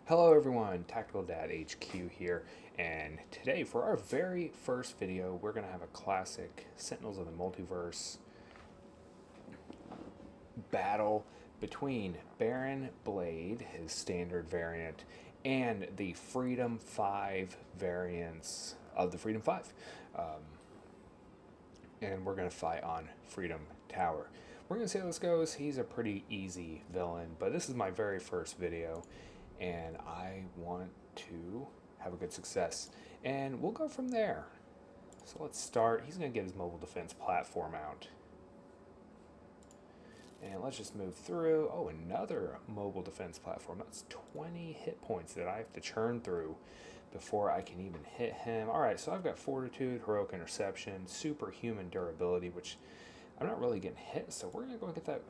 Hello everyone, Tactical Dad HQ here, and today for our very first video, we're going to have a classic Sentinels of the Multiverse battle between Baron Blade, his standard variant, and the Freedom 5 variants of the Freedom 5. And we're going to fight on Freedom Tower. We're going to see how this goes. He's a pretty easy villain, but this is my very first video, and I want to have a good success. And we'll go from there. So let's start. He's going to get his mobile defense platform out. And let's just move through. Oh, another mobile defense platform. That's 20 hit points that I have to churn through before I can even hit him. Alright, so I've got Fortitude, Heroic Interception, Superhuman Durability, which I'm not really getting hit, so we're going to go and get that.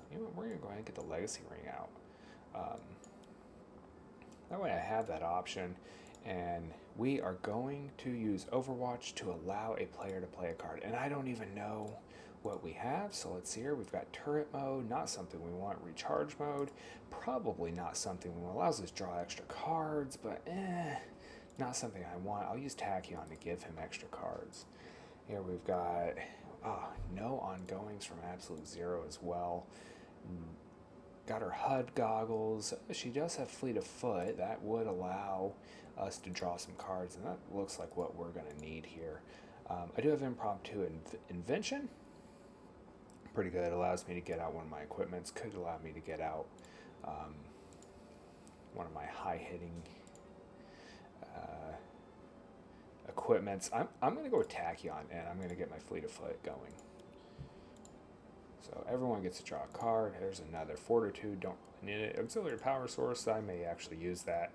You know, we're going to go ahead and get the Legacy Ring out. That way I have that option, and we are going to use Overwatch to allow a player to play a card. And I don't even know what we have, so let's see here. We've got Turret Mode, not something we want. Recharge Mode, probably not something we want. Allows us to draw extra cards, but not something I want. I'll use Tachyon to give him extra cards. Here we've got no ongoings from Absolute Zero as well. Got her HUD goggles. She does have Fleet of Foot. That would allow us to draw some cards, and that looks like what we're going to need here. I do have Impromptu Invention. Pretty good. It allows me to get out one of my equipments. Could allow me to get out one of my high-hitting equipments. I'm going to go with Tachyon, and I'm going to get my Fleet of Foot going. So everyone gets to draw a card. There's another Fortitude. Don't really need it. Auxiliary Power Source. I may actually use that.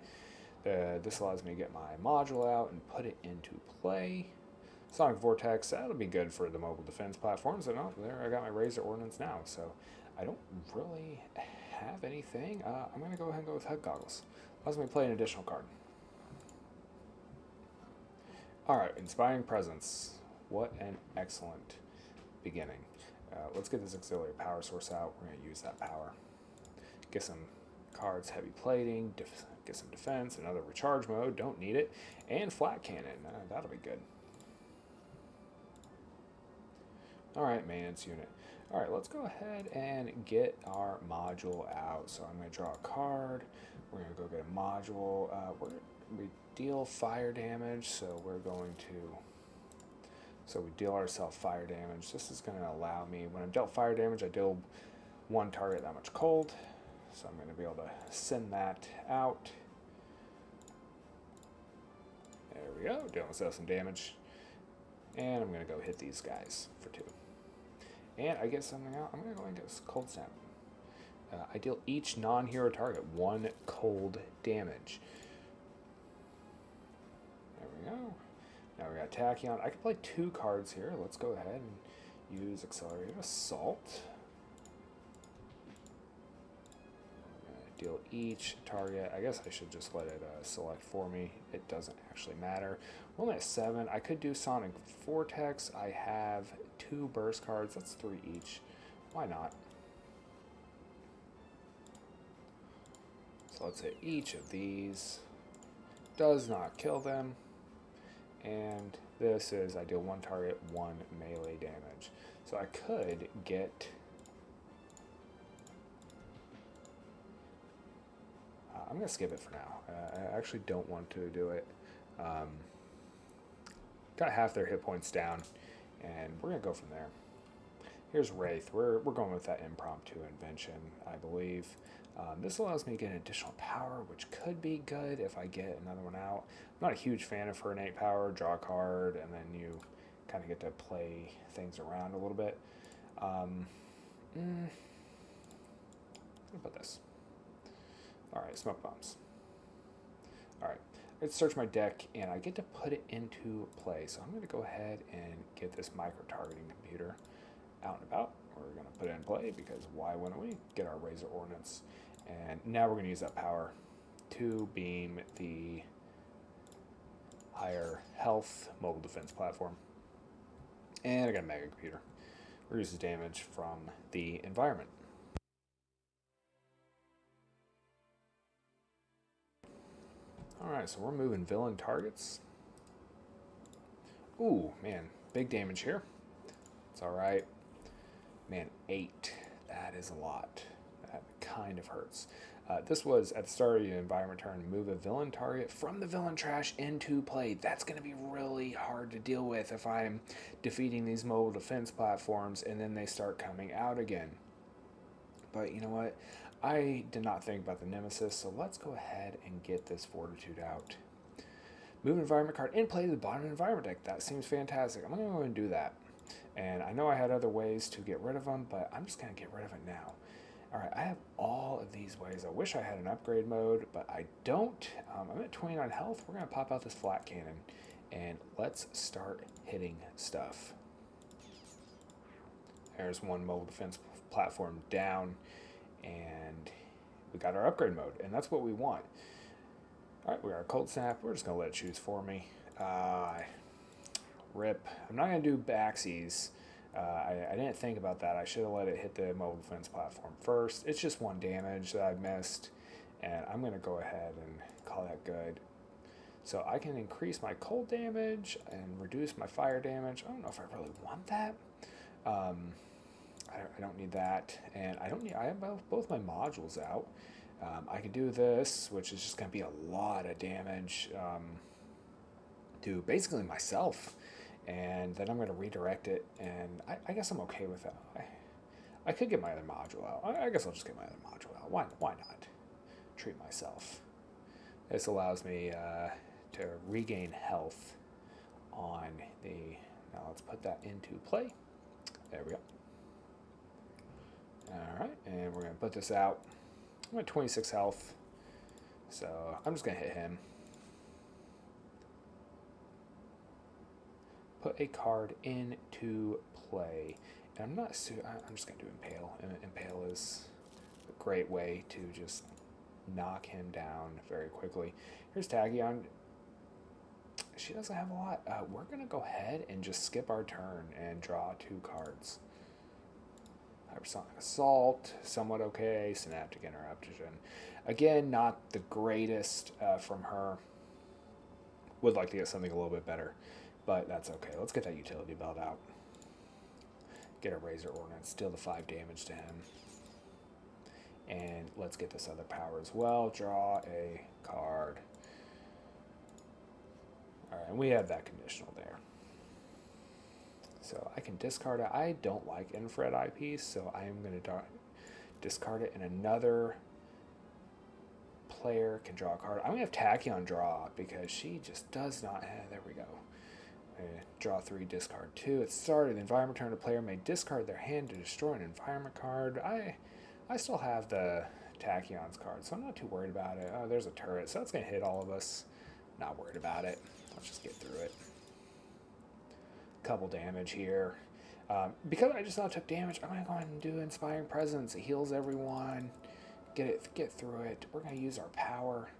This allows me to get my module out and put it into play. Sonic Vortex. That'll be good for the mobile defense platforms. And there I got my Razor Ordnance now. So I don't really have anything. I'm going to go ahead and go with HUD goggles. Allows me to play an additional card. Alright, Inspiring Presence. What an excellent beginning. Let's get this auxiliary power source out. We're going to use that power. Get some cards, heavy plating, get some defense, another recharge mode, don't need it, and flat cannon. That'll be good. Alright, maintenance unit. Alright, let's go ahead and get our module out. So I'm going to draw a card. We're going to go get a module. We deal fire damage, so we're going to... So we deal ourselves fire damage. This is going to allow me, when I'm dealt fire damage, I deal one target that much cold. So I'm going to be able to send that out. There we go, dealing myself some damage. And I'm going to go hit these guys for 2. And I get something out. I'm going to go and get this cold snap. I deal each non-hero target 1 cold damage. There we go. Now we got Tachyon. I can play 2 cards here. Let's go ahead and use Accelerated Assault. Deal each target. I guess I should just let it select for me. It doesn't actually matter. We're only at 7. I could do Sonic Vortex. I have 2 burst cards. That's 3 each. Why not? So let's hit each of these. Does not kill them. And this is, I deal 1 target, 1 melee damage. So I could get... I'm going to skip it for now. I actually don't want to do it. Got half their hit points down, and we're going to go from there. Here's Wraith. We're going with that Impromptu Invention, I believe. This allows me to get an additional power, which could be good if I get another one out. I'm not a huge fan of her innate power. Draw a card, and then you kind of get to play things around a little bit. I'm going to put this. Alright, Smoke Bombs. Alright, let's search my deck, and I get to put it into play. So I'm going to go ahead and get this micro-targeting computer out and about. We're going to put it in play, because why wouldn't we? Get our Razor Ordnance. And now we're going to use that power to beam the higher health mobile defense platform. And I got a Mega Computer. Reduces damage from the environment. Alright, so we're moving villain targets. Ooh, man, big damage here. It's alright. Man, 8. That is a lot. That kind of hurts. This was at the start of your environment turn. Move a villain target from the villain trash into play. That's going to be really hard to deal with if I'm defeating these mobile defense platforms and then they start coming out again. But you know what? I did not think about the nemesis, so let's go ahead and get this fortitude out. Move an environment card and play to the bottom of the environment deck. That seems fantastic. I'm going to go and do that. And I know I had other ways to get rid of them, but I'm just going to get rid of it now. Alright, I have all of these ways. I wish I had an upgrade mode, but I don't. I'm at 29 health. We're going to pop out this flat cannon, and let's start hitting stuff. There's one mobile defense platform down, and we got our upgrade mode, and that's what we want. Alright, we got our cold snap. We're just going to let it choose for me. Rip. I'm not going to do backsies. I didn't think about that. I should have let it hit the mobile defense platform first. It's just 1 damage that I missed, and I'm going to go ahead and call that good. So I can increase my cold damage and reduce my fire damage. I don't know if I really want that. I don't need that, and I have both my modules out. I can do this, which is just going to be a lot of damage to basically myself. And then I'm going to redirect it, and I guess I'm okay with that. I could get my other module out. I guess I'll just get my other module out. Why not? Treat myself. This allows me to regain health on the... Now let's put that into play. There we go. Alright, and we're going to put this out. I'm at 26 health, so I'm just going to hit him. Put a card into play. And I'm just going to do Impale. And Impale is a great way to just knock him down very quickly. Here's Tachyon. She doesn't have a lot. We're going to go ahead and just skip our turn and draw 2 cards. Hypersonic Assault, somewhat okay. Synaptic Interruption. Again, not the greatest from her. Would like to get something a little bit better. But that's okay. Let's get that utility belt out. Get a Razor Ordnance. Deal the 5 damage to him. And let's get this other power as well. Draw a card. Alright, and we have that conditional there. So I can discard it. I don't like infrared eyepiece, so I am going to discard it, and another player can draw a card. I'm going to have Tachyon draw because she just does not have... There we go. Draw 3, discard 2. At the start of the environment turn, a player may discard their hand to destroy an environment card. I still have the Tachyon's card, so I'm not too worried about it. Oh, there's a turret, so that's going to hit all of us. Not worried about it. Let's just get through it. Couple damage here. Because I just not took damage, I'm going to go ahead and do Inspiring Presence. It heals everyone. Get through it. We're going to use our power.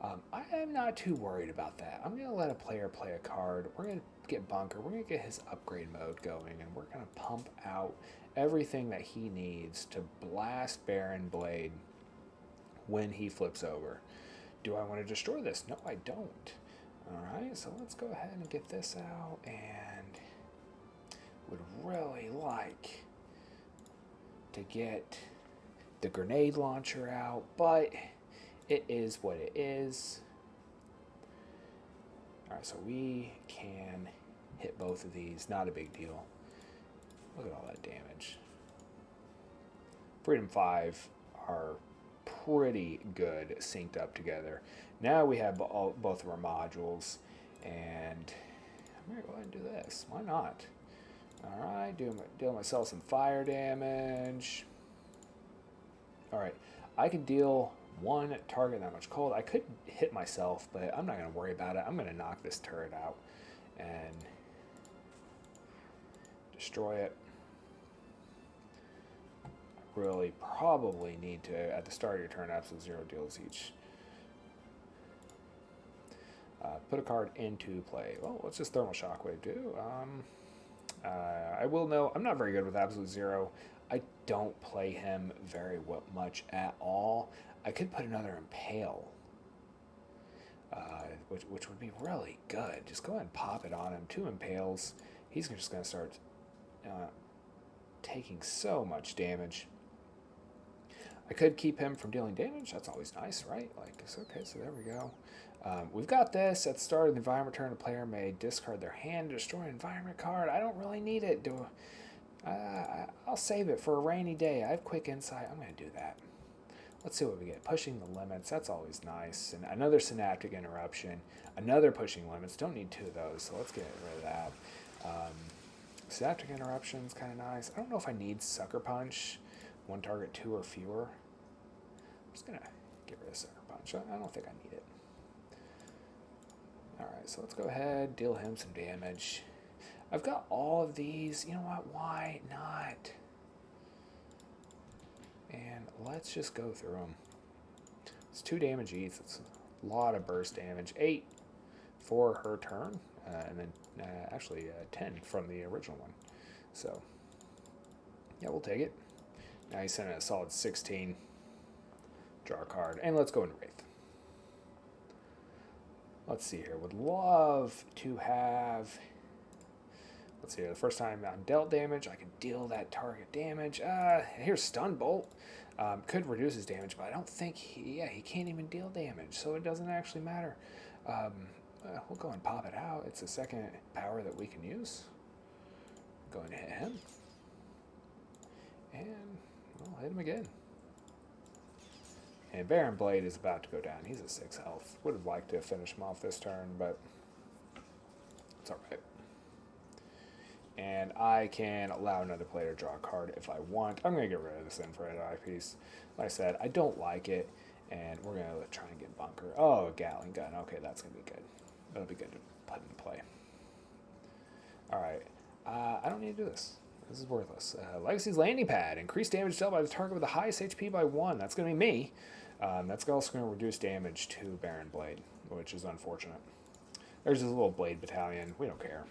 I am not too worried about that. I'm going to let a player play a card. We're going to get Bunker. We're going to get his upgrade mode going, and we're going to pump out everything that he needs to blast Baron Blade when he flips over. Do I want to destroy this? No, I don't. Alright, so let's go ahead and get this out, and would really like to get the grenade launcher out, but it is what it is. Alright, so we can hit both of these. Not a big deal. Look at all that damage. Freedom 5 are pretty good synced up together. Now we have both of our modules, and I'm going to go ahead and do this. Why not? Alright, deal myself some fire damage. Alright, I can deal 1 target that much cold. I could hit myself, but I'm not going to worry about it. I'm going to knock this turret out and destroy it. I really probably need to, at the start of your turn, absolute 0 deals each. Put a card into play. Well, what's this Thermal Shockwave do? I will know, I'm not very good with absolute 0. I don't play him very much at all. I could put another Impale. which would be really good. Just go ahead and pop it on him. 2 impales. He's just going to start taking so much damage. I could keep him from dealing damage. That's always nice, right? Like, it's okay, so there we go. We've got this. At the start of the environment turn, a player may discard their hand to destroy an environment card. I don't really need it. I'll save it for a rainy day. I have quick insight. I'm going to do that. Let's see what we get. Pushing the limits. That's always nice. And another synaptic interruption. Another pushing limits. Don't need 2 of those, so let's get rid of that. Synaptic interruption is kind of nice. I don't know if I need Sucker Punch. 1 target, 2 or fewer. I'm just going to get rid of Sucker Punch. I don't think I need it. Alright, so let's go ahead, deal him some damage. I've got all of these. You know what? Why not? And let's just go through them. It's 2 damage each. It's a lot of burst damage. 8 for her turn. And then actually 10 from the original one. So, yeah, we'll take it. Now he's sending a solid 16. Draw a card. And let's go into Wraith. Let's see here. Would love to have... Let's see here. The first time I'm dealt damage, I can deal that target damage. Here's Stun Bolt. Could reduce his damage, but I don't think he can't even deal damage, so it doesn't actually matter. We'll go and pop it out. It's the second power that we can use. Go and hit him. And we'll hit him again. And Baron Blade is about to go down. He's at 6 health. Would have liked to finish him off this turn, but it's alright. And I can allow another player to draw a card if I want. I'm going to get rid of this infrared eyepiece. Like I said, I don't like it, and we're going to try and get Bunker. Oh, a Gatling gun. Okay, that's going to be good. That'll be good to put in play. Alright. I don't need to do this. This is worthless. Legacy's landing pad. Increased damage dealt by the target with the highest HP by 1. That's going to be me. That's also going to reduce damage to Baron Blade, which is unfortunate. There's this little Blade battalion. We don't care.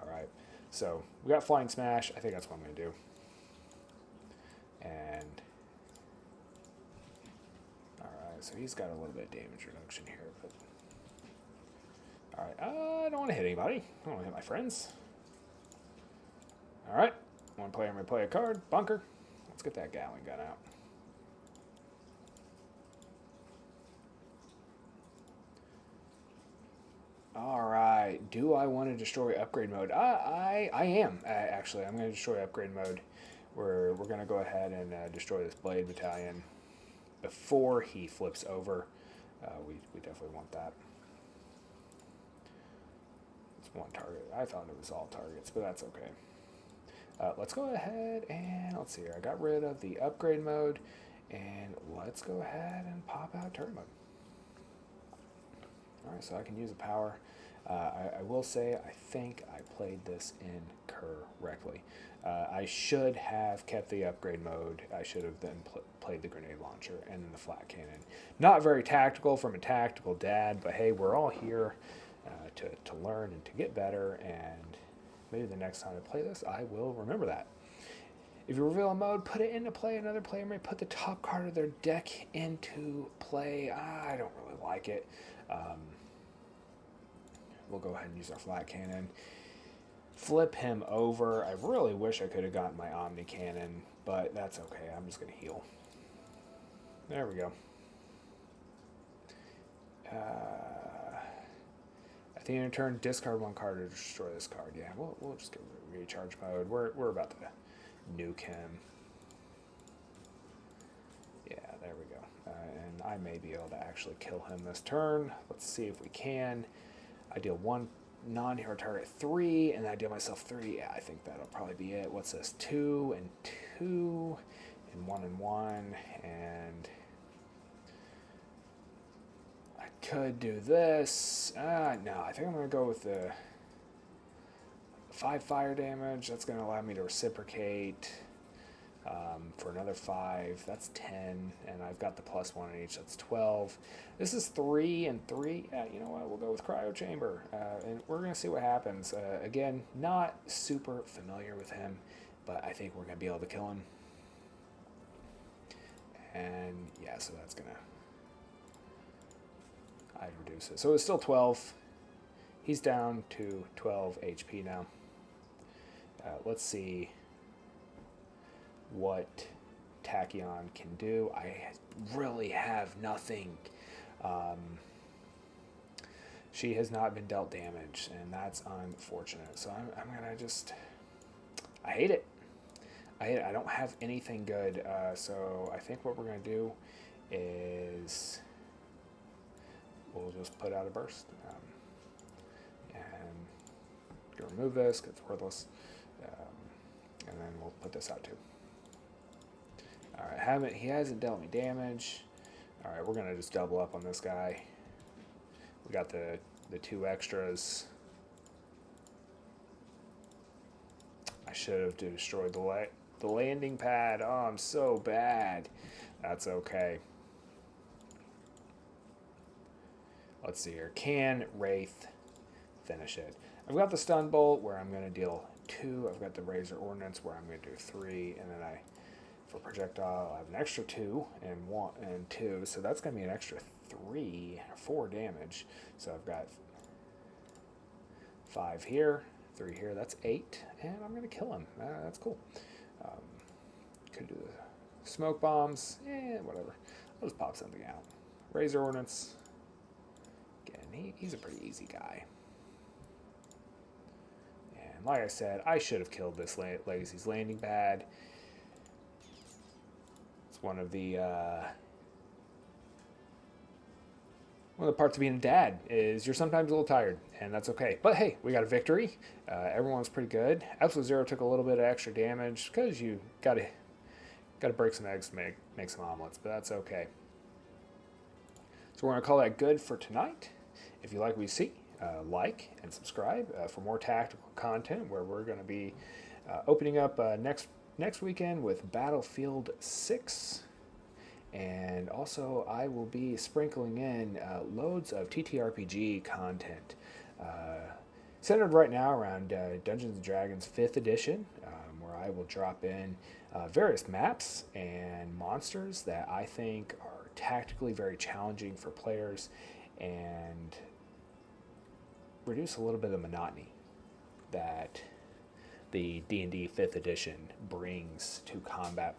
Alright. So, we got Flying Smash. I think that's what I'm going to do. And... Alright, so he's got a little bit of damage reduction here, but... Alright, I don't want to hit anybody. I don't want to hit my friends. Alright, 1 player may play a card. Bunker. Let's get that Gatling gun out. Alright, do I want to destroy upgrade mode? I am, actually. I'm going to destroy upgrade mode. We're going to go ahead and destroy this Blade battalion before he flips over. We definitely want that. 1 target. I thought it was all targets, but that's okay. Let's go ahead and let's see here. I got rid of the upgrade mode, and let's go ahead and pop out turret mode. Alright, so I can use a power. I will say I think I played this incorrectly. I should have kept the upgrade mode. I should have then played the grenade launcher and then the flat cannon. Not very tactical from a tactical dad, but hey, we're all here to learn and to get better, and maybe the next time I play this, I will remember that. If you reveal a mode, put it into play. Another player may put the top card of their deck into play. I don't really like it. We'll go ahead and use our flat cannon. Flip him over. I really wish I could have gotten my Omni Cannon, but that's okay. I'm just going to heal. There we go. At the end of turn, discard 1 card to destroy this card. Yeah, we'll just get recharge mode. We're about to nuke him. Yeah, there we go. And I may be able to actually kill him this turn. Let's see if we can. I deal 1 non-hero target 3, and I deal myself 3. Yeah, I think that'll probably be it. What's this? 2 and 2, and 1 and 1, and I could do this. No, I think I'm going to go with the 5 fire damage. That's going to allow me to reciprocate for another 5. That's 10, and I've got the +1 on each. That's 12. This is 3 and 3. You know what? We'll go with Cryo Chamber, and we're going to see what happens. Again, not super familiar with him, but I think we're going to be able to kill him. And yeah, so that's going to I'd reduce it. So it's still 12. He's down to 12 HP now. Let's see what Tachyon can do. I really have nothing. She has not been dealt damage, and that's unfortunate. So I'm going to just... I hate it. I don't have anything good, so I think what we're going to do is we'll just put out a burst. And go remove this, because it's worthless. And then we'll put this out too. Alright, he hasn't dealt me damage. Alright, we're going to just double up on this guy. We got the 2 extras. I should have destroyed the landing pad. Oh, I'm so bad. That's okay. Let's see here. Can Wraith finish it? I've got the stun bolt where I'm going to deal 2. I've got the razor ordnance where I'm going to do 3, and then for projectile I have an extra 2 and 1 and 2, so that's going to be an extra 4 damage. So I've got 5 here, 3 here. That's 8, and I'm going to kill him. That's cool. Could do the smoke bombs. Whatever. I'll just pop something out. Razor ordnance. Again, he's a pretty easy guy. And like I said, I should have killed this Legacy's landing pad. It's one of the parts of being a dad is you're sometimes a little tired, and that's okay. But hey, we got a victory. Everyone's pretty good. Absolute Zero took a little bit of extra damage because you gotta break some eggs to make some omelets, but that's okay. So we're gonna call that good for tonight. If you like what you see, like and subscribe for more tactical content, where we're going to be opening up next weekend with Battlefield 6. And also, I will be sprinkling in loads of TTRPG content, centered right now around Dungeons & Dragons 5th edition, where I will drop in various maps and monsters that I think are tactically very challenging for players and reduce a little bit of monotony that the D&D 5th edition brings to combat